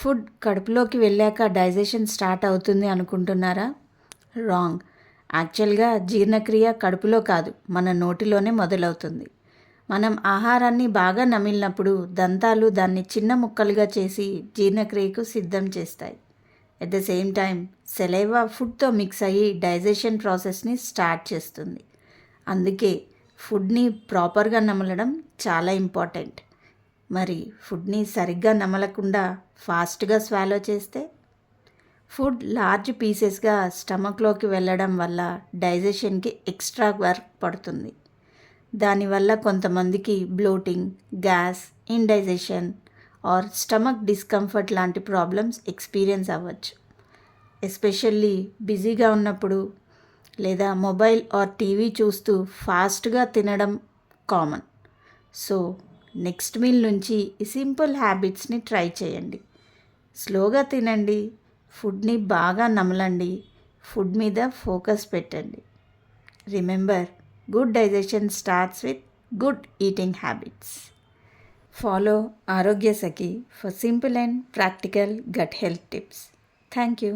Food కడుపులోకి వెళ్ళాక digestion start అవుతుంది అనుకుంటున్నారా? రాంగ్. యాక్చువల్గా జీర్ణక్రియ కడుపులో కాదు, మన నోటిలోనే మొదలవుతుంది. మనం ఆహారాన్ని బాగా నమిలినప్పుడు దంతాలు దాన్ని చిన్న ముక్కలుగా చేసి జీర్ణక్రియకు సిద్ధం చేస్తాయి. At the same time saliva ఫుడ్తో మిక్స్ అయ్యి డైజెషన్ ప్రాసెస్ని స్టార్ట్ చేస్తుంది. అందుకే ఫుడ్ని ప్రాపర్గా నమలడం చాలా ఇంపార్టెంట్. మరి ఫుడ్ని సరిగ్గా నమలకుండా ఫాస్ట్గా స్వాలో చేస్తే ఫుడ్ లార్జ్ పీసెస్గా స్టమక్లోకి వెళ్ళడం వల్ల డైజెషన్కి ఎక్స్ట్రా వర్క్ పడుతుంది. దానివల్ల కొంతమందికి bloating, gas, indigestion or stomach discomfort లాంటి ప్రాబ్లమ్స్ ఎక్స్పీరియన్స్ అవ్వచ్చు. ఎస్పెషల్లీ బిజీగా ఉన్నప్పుడు లేదా మొబైల్ ఆర్ టీవీ చూస్తూ ఫాస్ట్గా తినడం కామన్. సో నెక్స్ట్ మీల్ నుంచి ఈ సింపుల్ హ్యాబిట్స్ని ట్రై చేయండి. స్లోగా తినండి, ఫుడ్ని బాగా నమలండి, ఫుడ్ మీద ఫోకస్ పెట్టండి. Remember, good digestion starts with good eating habits. Follow Arogya Sakhi for simple and practical gut health tips. Thank you.